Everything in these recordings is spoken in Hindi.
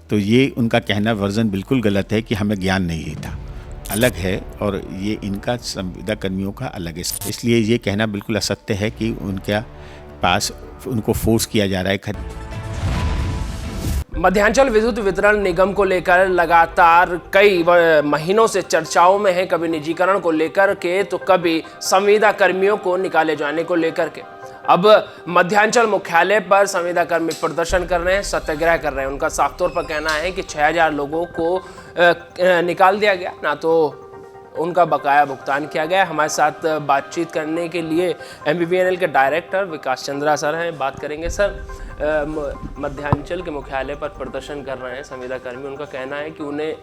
तो ये उनका कहना वर्जन बिल्कुल गलत है कि हमें ज्ञान नहीं था, अलग है, और ये इनका संविदा कर्मियों का अलग है। इसलिए ये कहना बिल्कुल असत्य है कि उनके पास उनको फोर्स किया जा रहा है। मध्यांचल विद्युत वितरण निगम को लेकर लगातार कई महीनों से चर्चाओं में है, कभी निजीकरण को लेकर के तो कभी संविदा कर्मियों को निकाले जाने को लेकर के। अब मध्यांचल मुख्यालय पर संविदा कर्मी प्रदर्शन कर रहे हैं, सत्याग्रह कर रहे हैं। उनका साफ तौर पर कहना है कि 6000 लोगों को निकाल दिया गया, ना तो उनका बकाया भुगतान किया गया। हमारे साथ बातचीत करने के लिए MBBNL के डायरेक्टर विकास चंद्रा सर हैं, बात करेंगे। सर, मध्यांचल के मुख्यालय पर प्रदर्शन कर रहे हैं संविदा कर्मी, उनका कहना है कि उन्हें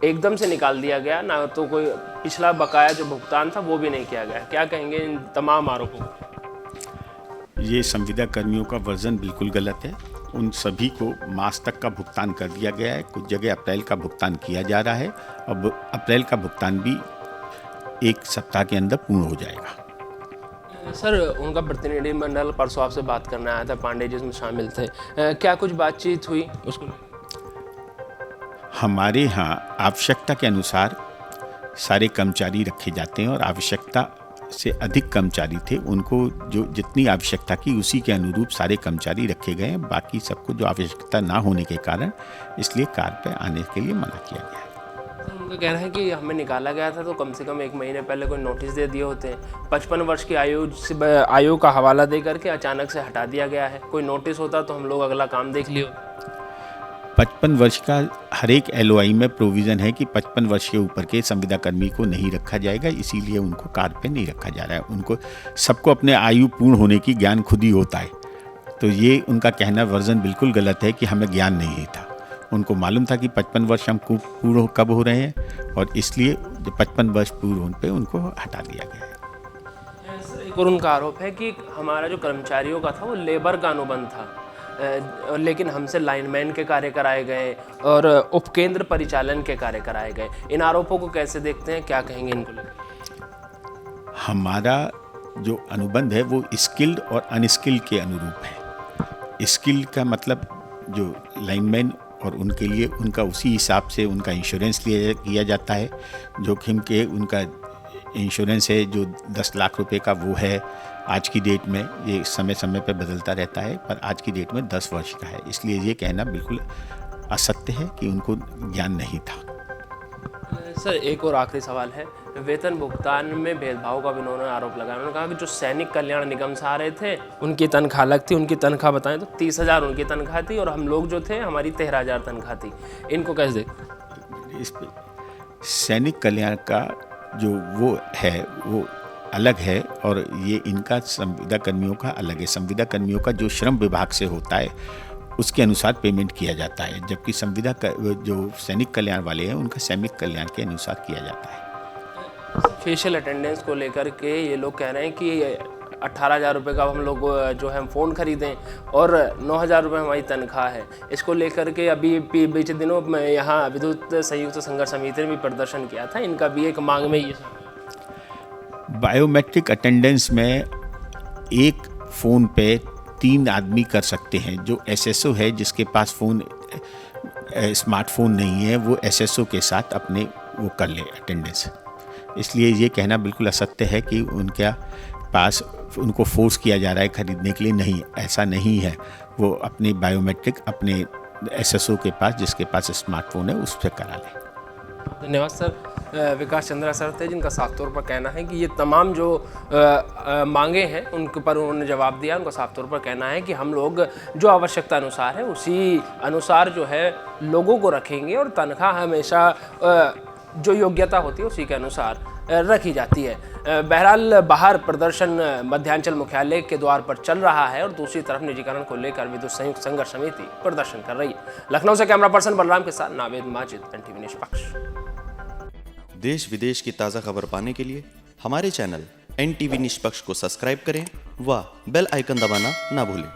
एकदम से निकाल दिया गया, ना तो कोई पिछला बकाया जो भुगतान था वो भी नहीं किया गया। क्या कहेंगे इन तमाम आरोपों को? ये संविदा कर्मियों का वर्जन बिल्कुल गलत है। उन सभी को मार्च तक का भुगतान कर दिया गया है, कुछ जगह अप्रैल का भुगतान किया जा रहा है। अब अप्रैल का भुगतान भी 1 सप्ताह के अंदर पूर्ण हो जाएगा। सर, उनका प्रतिनिधिमंडल परसों आपसे बात करने आया था, पांडे जी उसमें शामिल थे, क्या कुछ बातचीत हुई उसको? हमारे यहाँ आवश्यकता के अनुसार सारे कर्मचारी रखे जाते हैं, और आवश्यकता से अधिक कर्मचारी थे, उनको जो जितनी आवश्यकता की उसी के अनुरूप सारे कर्मचारी रखे गए हैं। बाकी सबको जो आवश्यकता ना होने के कारण इसलिए कार्य पर आने के लिए मना किया गया है। उनका कहना है कि हमें निकाला गया था तो कम से कम 1 महीने पहले कोई नोटिस दे दिए होते। 55 वर्ष की आयु का हवाला दे करके अचानक से हटा दिया गया है। कोई नोटिस होता तो हम लोग अगला काम देख लियो। 55 वर्ष का हर एक LOI में प्रोविज़न है कि 55 वर्ष के ऊपर के संविदा कर्मी को नहीं रखा जाएगा, इसीलिए उनको कार्य पे नहीं रखा जा रहा है। उनको सबको अपने आयु पूर्ण होने की ज्ञान खुद ही होता है। तो ये उनका कहना वर्जन बिल्कुल गलत है कि हमें ज्ञान नहीं था। उनको मालूम था कि 55 वर्ष हम पूर्ण कब हो रहे हैं, और इसलिए 55 वर्ष पूर्ण होने पे उनको हटा दिया गया है। एक और उनका आरोप है कि हमारा जो कर्मचारियों का था वो लेबर का अनुबंध था, लेकिन हमसे लाइनमैन के कार्य कराए गए और उपकेंद्र परिचालन के कार्य कराए गए। इन आरोपों को कैसे देखते हैं, क्या कहेंगे इनको लेकर? हमारा जो अनुबंध है वो स्किल्ड और अनस्किल्ड के अनुरूप है। स्किल्ड का मतलब जो लाइनमैन, और उनके लिए उनका उसी हिसाब से उनका इंश्योरेंस किया जाता है। जोखिम के उनका इंश्योरेंस है जो 10 लाख रुपए का, वो है आज की डेट में। ये समय समय पे बदलता रहता है, पर आज की डेट में 10 वर्ष का है। इसलिए ये कहना बिल्कुल असत्य है कि उनको ज्ञान नहीं था। सर, एक और आखिरी सवाल है, वेतन भुगतान में भेदभाव का भी उन्होंने आरोप लगाया। उन्होंने कहा कि जो सैनिक कल्याण निगम से आ रहे थे उनकी तनख्वाह अलग थी। उनकी तनख्वाह बताएं तो 30,000 उनकी तनख्वाह थी, और हम लोग जो थे हमारी 13,000 तनख्वाह थी। इनको कैसे देखते? इस पे सैनिक कल्याण का जो वो है वो अलग है, और ये इनका संविदा कर्मियों का अलग है। संविदा कर्मियों का जो श्रम विभाग से होता है उसके अनुसार पेमेंट किया जाता है, जबकि जो सैनिक कल्याण वाले हैं उनका सैनिक कल्याण के अनुसार किया जाता है। फेशियल अटेंडेंस को लेकर के ये लोग कह रहे हैं कि 18,000 रुपये का हम लोग जो है फ़ोन खरीदें, और 9,000 रुपये हमारी तनख्वाह है। इसको लेकर के अभी बीते दिनों में यहाँ विद्युत संयुक्त संघर्ष समिति ने भी प्रदर्शन किया था। इनका भी एक मांग में ये बायोमेट्रिक अटेंडेंस में एक फ़ोन पे 3 आदमी कर सकते हैं। जो SSO है जिसके पास स्मार्टफोन नहीं है, वो SSO के साथ अपने वो कर ले अटेंडेंस। इसलिए ये कहना बिल्कुल असत्य है कि उनके पास उनको फोर्स किया जा रहा है खरीदने के लिए। नहीं, ऐसा नहीं है। वो अपने बायोमेट्रिक अपने SSO के पास, जिसके पास स्मार्टफोन है, उससे करा ले। धन्यवाद सर। विकास चंद्रा सर थे, जिनका साफ तौर पर कहना है कि ये तमाम जो मांगे हैं उनके पर उन्होंने जवाब दिया। उनका साफ तौर पर कहना है कि हम लोग जो आवश्यकता अनुसार है उसी अनुसार जो है लोगों को रखेंगे, और तनख्वाह हमेशा जो योग्यता होती है उसी के अनुसार रखी जाती है। बहरहाल बाहर प्रदर्शन मध्यांचल मुख्यालय के द्वार पर चल रहा है, और दूसरी तरफ निजीकरण को लेकर विद्युत संयुक्त संघर्ष समिति प्रदर्शन कर रही है। लखनऊ से कैमरा पर्सन बलराम के साथ नावेद माजिद, NTV निष्पक्ष। देश विदेश की ताज़ा खबर पाने के लिए हमारे चैनल NTV निष्पक्ष को सब्सक्राइब करें व बेल आइकन दबाना ना भूलें।